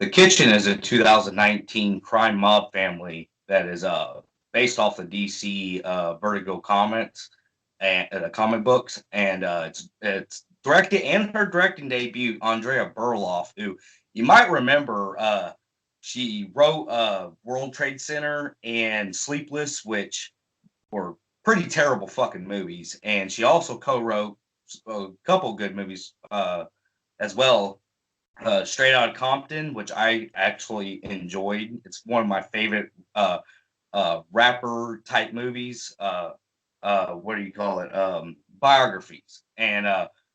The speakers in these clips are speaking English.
The Kitchen is a 2019 crime mob family that is based off the DC Vertigo comics and comic books, and it's directed and her directing debut, Andrea Burloff, who you might remember. She wrote World Trade Center and Sleepless, which were pretty terrible fucking movies, and she also co-wrote a couple good movies as well. Straight Outta Compton, which I actually enjoyed. It's one of my favorite rapper type movies. What do you call it? Biographies. And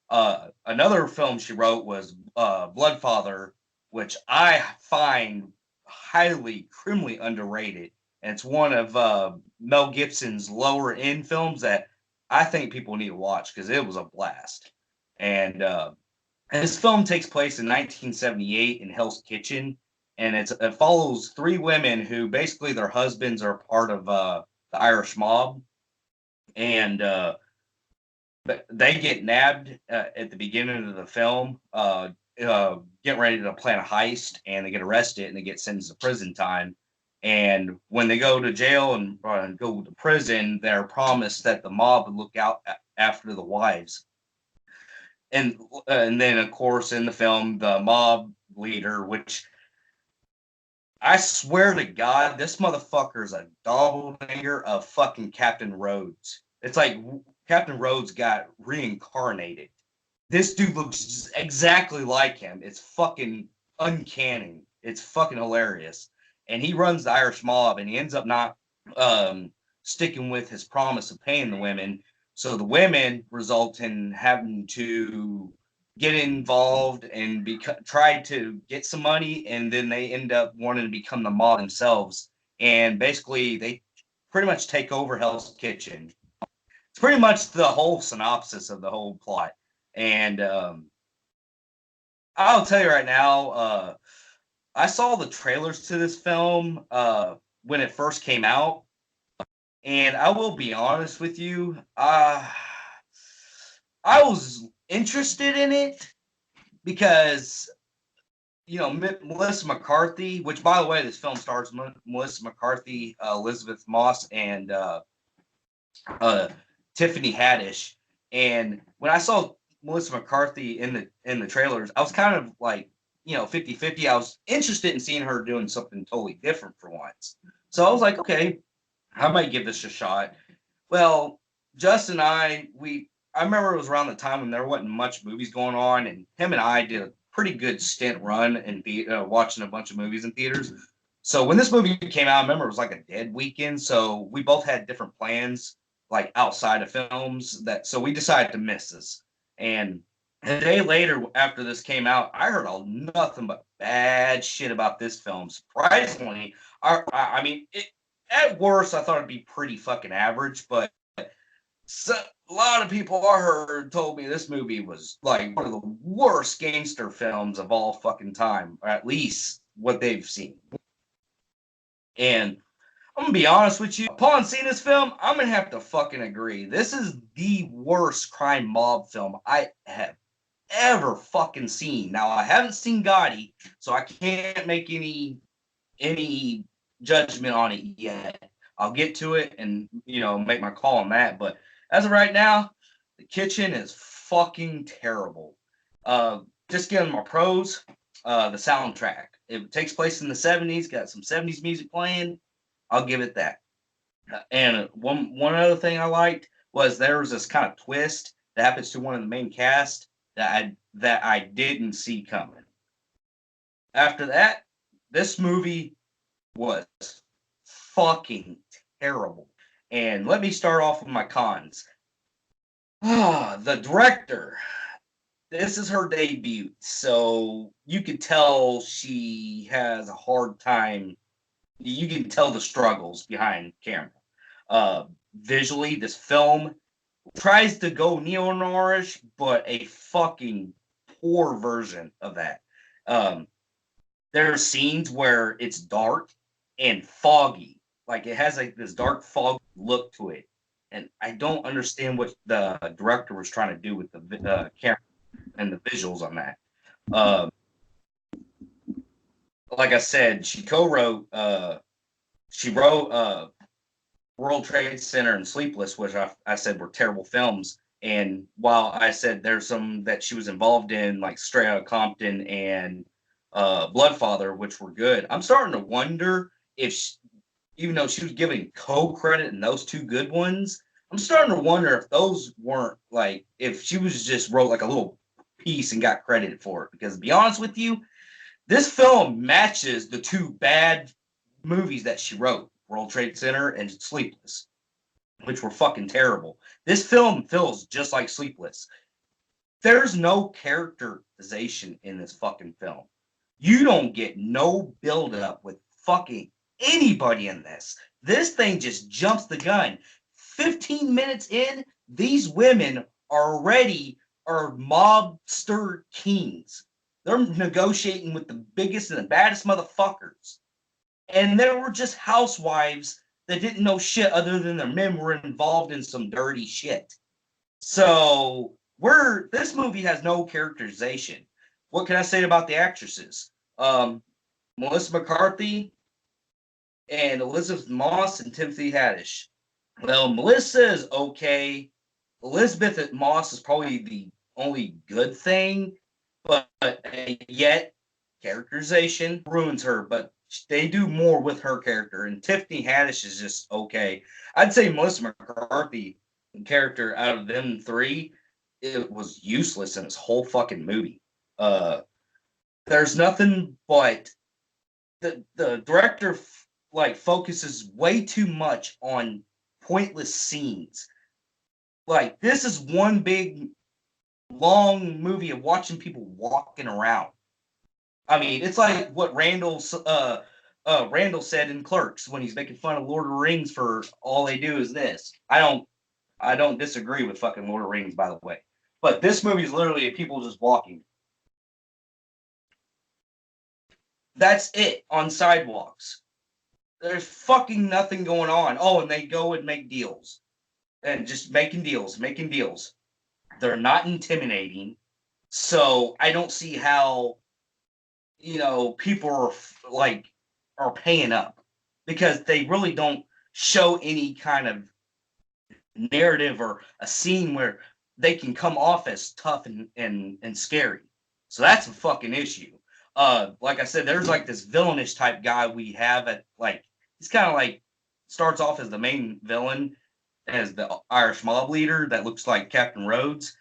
another film she wrote was Bloodfather, which I find highly criminally underrated. And it's one of Mel Gibson's lower end films that I think people need to watch because it was a blast. And this film takes place in 1978 in Hell's Kitchen, and it follows three women who basically their husbands are part of the Irish mob, and they get nabbed at the beginning of the film, getting ready to plan a heist, and they get arrested and they get sentenced to prison time. And when they go to jail and go to prison, they're promised that the mob would look out after the wives. And then of course in the film the mob leader, which I swear to God, this motherfucker is a doppelganger of fucking Captain Rhodes. It's like Captain Rhodes got reincarnated. This dude looks exactly like him. It's fucking uncanny. It's fucking hilarious. And he runs the Irish mob, and he ends up not sticking with his promise of paying the women. So the women result in having to get involved and try to get some money, and then they end up wanting to become the mob themselves. And basically, they pretty much take over Hell's Kitchen. It's pretty much the whole synopsis of the whole plot. And I'll tell you right now, I saw the trailers to this film when it first came out, and I will be honest with you, I was interested in it because, you know, Melissa McCarthy, which, by the way, this film stars Melissa McCarthy, Elizabeth Moss, and Tiffany Haddish. And when I saw Melissa McCarthy in the trailers, I was kind of like, 50-50. I was interested in seeing her doing something totally different for once. So I was like, okay, I might give this a shot. Well, Justin and I remember it was around the time when there wasn't much movies going on, and him and I did a pretty good stint run and watching a bunch of movies in theaters. So when this movie came out, I remember it was like a dead weekend. So we both had different plans, like outside of films. So we decided to miss this. And a day later, after this came out, I heard nothing but bad shit about this film. Surprisingly, I mean, at worst, I thought it'd be pretty fucking average, but a lot of people I heard told me this movie was like one of the worst gangster films of all fucking time, or at least what they've seen. And I'm gonna be honest with you, upon seeing this film, I'm gonna have to fucking agree. This is the worst crime mob film I have ever fucking seen. Now, I haven't seen Gotti, so I can't make any judgment on it yet. I'll get to it and make my call on that. But as of right now, The Kitchen is fucking terrible. Just giving my pros. The soundtrack. It takes place in the 70s. Got some 70s music playing. I'll give it that. And one other thing I liked was there was this kind of twist that happens to one of the main cast that I didn't see coming. After that, this movie was fucking terrible. And let me start off with my cons. The director. This is her debut, so you could tell she has a hard time. You can tell the struggles behind camera. Visually, this film tries to go neo-noirish, but a fucking poor version of that. There are scenes where it's dark and foggy. Like, it has like this dark fog look to it. And I don't understand what the director was trying to do with the camera and the visuals on that. like I said, she wrote World Trade Center and Sleepless, which I said were terrible films. And while I said there's some that she was involved in, like Straight Outta Compton and Bloodfather, which were good, I'm starting to wonder if, even though she was giving co-credit in those two good ones, I'm starting to wonder if those weren't like, if she was just wrote like a little piece and got credited for it. Because to be honest with you, this film matches the two bad movies that she wrote, World Trade Center and Sleepless, which were fucking terrible. This film feels just like Sleepless. There's no characterization in this fucking film. You don't get no build up with fucking anybody in this. This thing just jumps the gun. 15 minutes in, these women already are mobster kings. They're negotiating with the biggest and the baddest motherfuckers. And they were just housewives that didn't know shit other than their men were involved in some dirty shit. So this movie has no characterization. What can I say about the actresses? Melissa McCarthy and Elizabeth Moss and Timothy Haddish. Well, Melissa is okay. Elizabeth Moss is probably the only good thing, but yet characterization ruins her. But they do more with her character, and Tiffany Haddish is just okay. I'd say Melissa McCarthy character out of them three, it was useless in this whole fucking movie. There's nothing but the director like focuses way too much on pointless scenes. Like this is one big long movie of watching people walking around. I mean, it's like what Randall said in Clerks when he's making fun of Lord of the Rings for all they do is this. I don't disagree with fucking Lord of the Rings, by the way. But this movie is literally people just walking. That's it on sidewalks. There's fucking nothing going on. Oh, and they go and make deals. And just making deals. They're not intimidating. So I don't see how, people are paying up because they really don't show any kind of narrative or a scene where they can come off as tough and scary. So that's a fucking issue. Like I said, there's like this villainish type guy we have at like he's kind of like starts off as the main villain, as the Irish mob leader that looks like Captain Rhodes,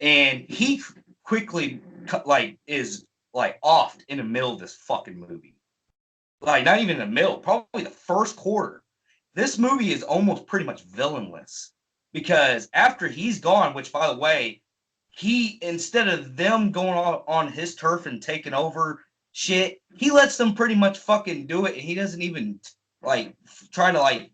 and he quickly is like off in the middle of this fucking movie. Like not even in the middle, probably the first quarter. This movie is almost pretty much villainless because after he's gone, which by the way, he instead of them going on his turf and taking over shit, he lets them pretty much fucking do it, and he doesn't even like try to like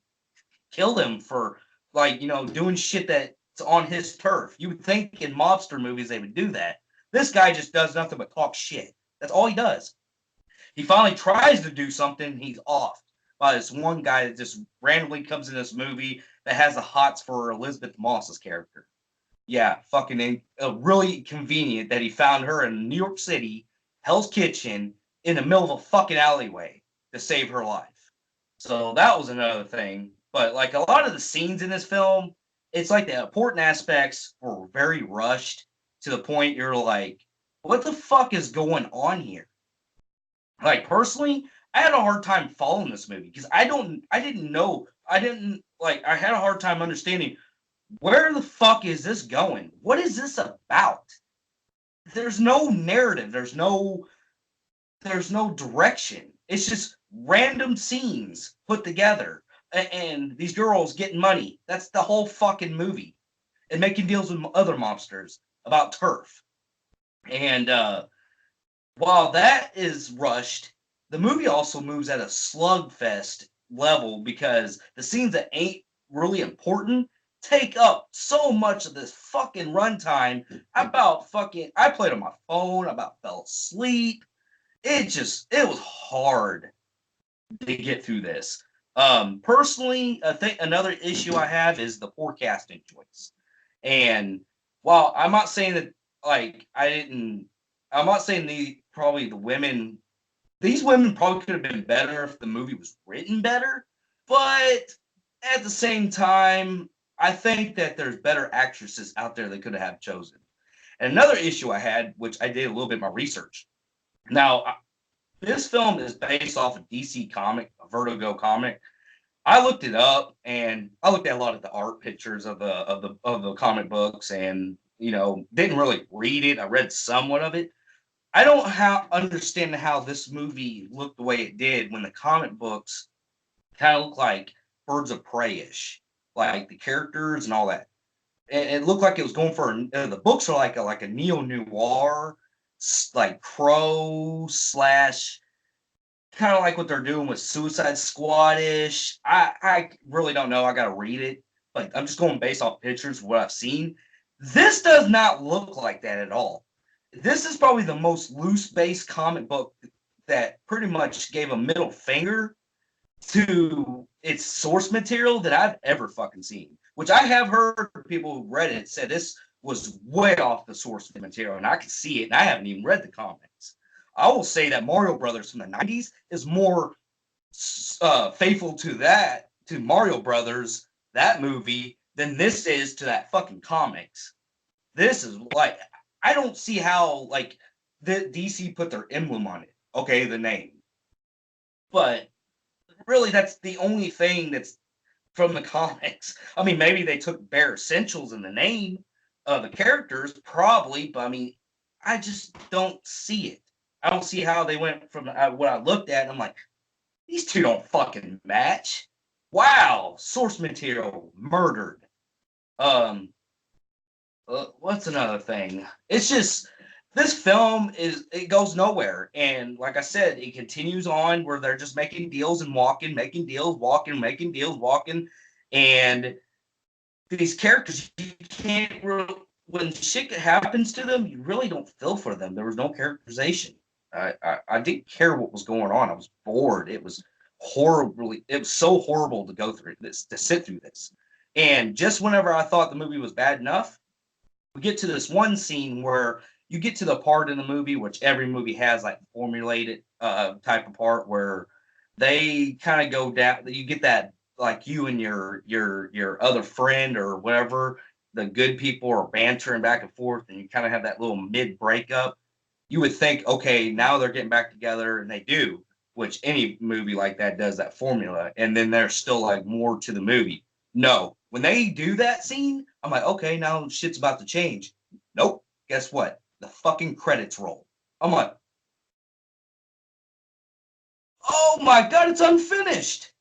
kill them for like doing shit that's on his turf. You would think in mobster movies they would do that. This guy just does nothing but talk shit. That's all he does. He finally tries to do something, and he's off by this one guy that just randomly comes in this movie that has the hots for Elizabeth Moss's character. Yeah, fucking really convenient that he found her in New York City, Hell's Kitchen, in the middle of a fucking alleyway to save her life. So that was another thing. But like a lot of the scenes in this film, it's like the important aspects were very rushed to the point you're like, what the fuck is going on here? Like personally, I had a hard time following this movie because I had a hard time understanding where the fuck is this going? What is this about? There's no narrative. There's no direction. It's just random scenes put together. And these girls getting money. That's the whole fucking movie. And making deals with other mobsters about turf. And while that is rushed, the movie also moves at a slugfest level because the scenes that ain't really important take up so much of this fucking runtime. I played on my phone, about fell asleep. It was hard to get through this. Personally, I think another issue I have is the poor casting choice. And while I'm not saying that I'm not saying the women these women probably could have been better if the movie was written better, but at the same time, I think that there's better actresses out there they could have chosen. And another issue I had, which I did a little bit of my research. Now, this film is based off a DC comic, a Vertigo comic. I looked it up, and I looked at a lot of the art pictures of the comic books, and didn't really read it. I read somewhat of it. I don't understand how this movie looked the way it did when the comic books kind of look like Birds of Prey-ish, like the characters and all that. And it looked like it was going for the books are like a neo noir, like Crow slash kind of like what they're doing with Suicide Squad-ish. I really don't know. I got to read it, but I'm just going based off pictures of what I've seen. This does not look like that at all. This is probably the most loose-based comic book that pretty much gave a middle finger to its source material that I've ever fucking seen. Which I have heard people who read it said this was way off the source material, and I can see it, and I haven't even read the comics. I will say that Mario Brothers from the 90s is more faithful to Mario Brothers, that movie, than this is to that fucking comics. This is like, I don't see how, like, the DC put their emblem on it. Okay, the name. But really, that's the only thing that's from the comics. I mean, maybe they took bare essentials in the name of the characters, probably, but I mean, I just don't see it. I don't see how they went from what I looked at, and I'm like, these two don't fucking match. Wow, source material murdered. What's another thing? It's just this film it goes nowhere, and like I said, it continues on where they're just making deals and walking, making deals, walking, making deals, walking, and these characters you can't really, when shit happens to them, you really don't feel for them. There was no characterization. I didn't care what was going on. I was bored. It was horribly. It was so horrible to go through this, to sit through this. And just whenever I thought the movie was bad enough, we get to this one scene where you get to the part in the movie, which every movie has, like formulated type of part where they kind of go down. You get that, like, you and your other friend or whatever, the good people are bantering back and forth, and you kind of have that little mid breakup. You would think, okay, now they're getting back together, and they do, which any movie like that does, that formula, and then there's still like more to the movie. No, when they do that scene, I'm like, okay, now shit's about to change. Nope. Guess what? The fucking credits roll. I'm like, oh my god, it's unfinished.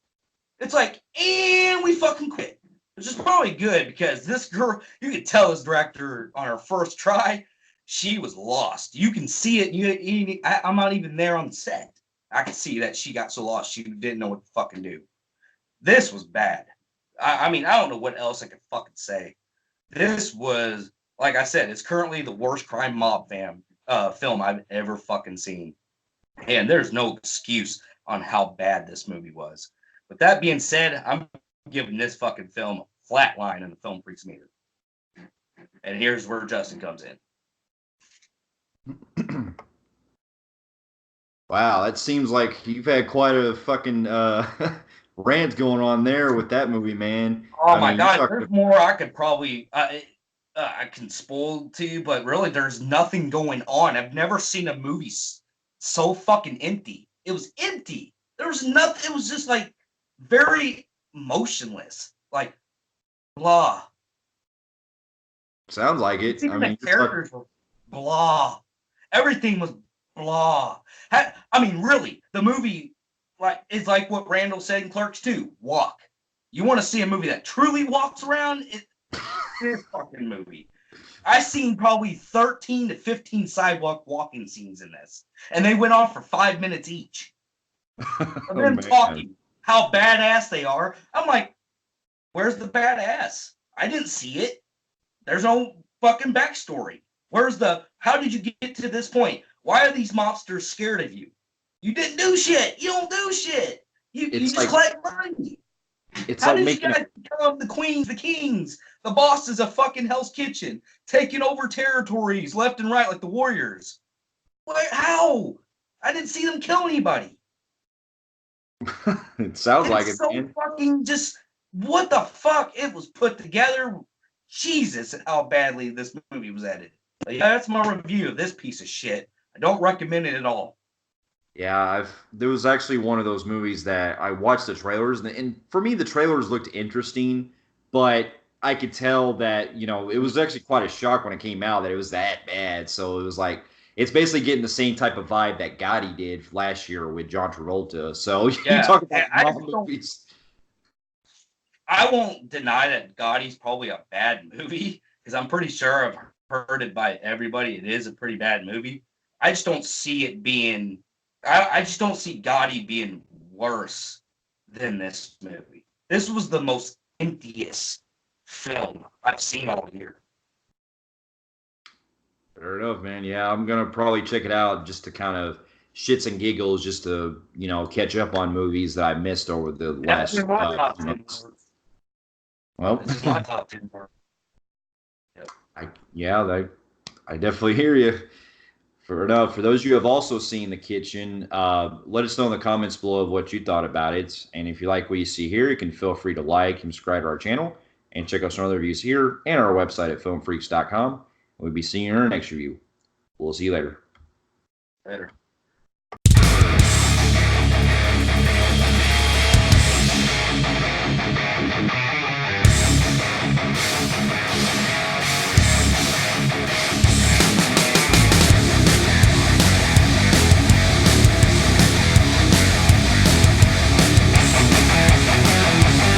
It's like, and we fucking quit. Which is probably good because this girl, you could tell this director on her first try, she was lost. You can see it. I'm not even there on the set. I can see that she got so lost she didn't know what to fucking do. This was bad. I mean, I don't know what else I could fucking say. This was, like I said, it's currently the worst crime mob film I've ever fucking seen. And there's no excuse on how bad this movie was. With that being said, I'm giving this fucking film a flat line in the Film Phreeks meter. And here's where Justin comes in. Wow, that seems like you've had quite a fucking rant going on there with that movie, man. Oh I my mean, you god, talked. there's more I could probably I can spoil to you, but really there's nothing going on. I've never seen a movie so fucking empty. It was empty. There was nothing. It was just like very motionless, like blah. Sounds like it. I Even the mean, you're talking. characters were blah. Everything was blah. I mean, really, the movie is like what Randall said in Clerks 2. Walk. You want to see a movie that truly walks around? This fucking movie. I seen probably 13 to 15 sidewalk walking scenes in this, and they went on for 5 minutes each. Of Oh them man. talking how badass they are. I'm like, where's the badass? I didn't see it. There's no fucking backstory. How did you get to this point? Why are these mobsters scared of you? You didn't do shit. You don't do shit. You It's just like collect money. it's How like did you making a guys become the queens, the kings, the bosses of fucking Hell's Kitchen, taking over territories left and right like the Warriors? How? I didn't see them kill anybody. It sounds like it, So man. fucking just what the fuck? It was put together. Jesus, how badly this movie was edited. But yeah, that's my review of this piece of shit. I don't recommend it at all. Yeah, there was actually one of those movies that I watched the trailers, and for me, the trailers looked interesting, but I could tell that, it was actually quite a shock when it came out that it was that bad. So it was like, it's basically getting the same type of vibe that Gotti did last year with John Travolta. So you Yeah, talk about mom movies. I won't deny that Gotti's probably a bad movie because I'm pretty sure I've heard it by everybody. It is a pretty bad movie. I just don't see it being. I just don't see Gotti being worse than this movie. This was the most emptiest film I've seen all year. Fair enough, man. Yeah, I'm gonna probably check it out just to kind of shits and giggles, just to catch up on movies that I missed over the That's last in my top few 10. months. Well, This is my top 10. Yep. I definitely hear you. Fair enough. For those of you who have also seen The Kitchen, let us know in the comments below of what you thought about it. And if you like what you see here, you can feel free to like and subscribe to our channel and check out some other reviews here and our website at filmphreeks.com. We'll be seeing you in our next review. We'll see you later. Later.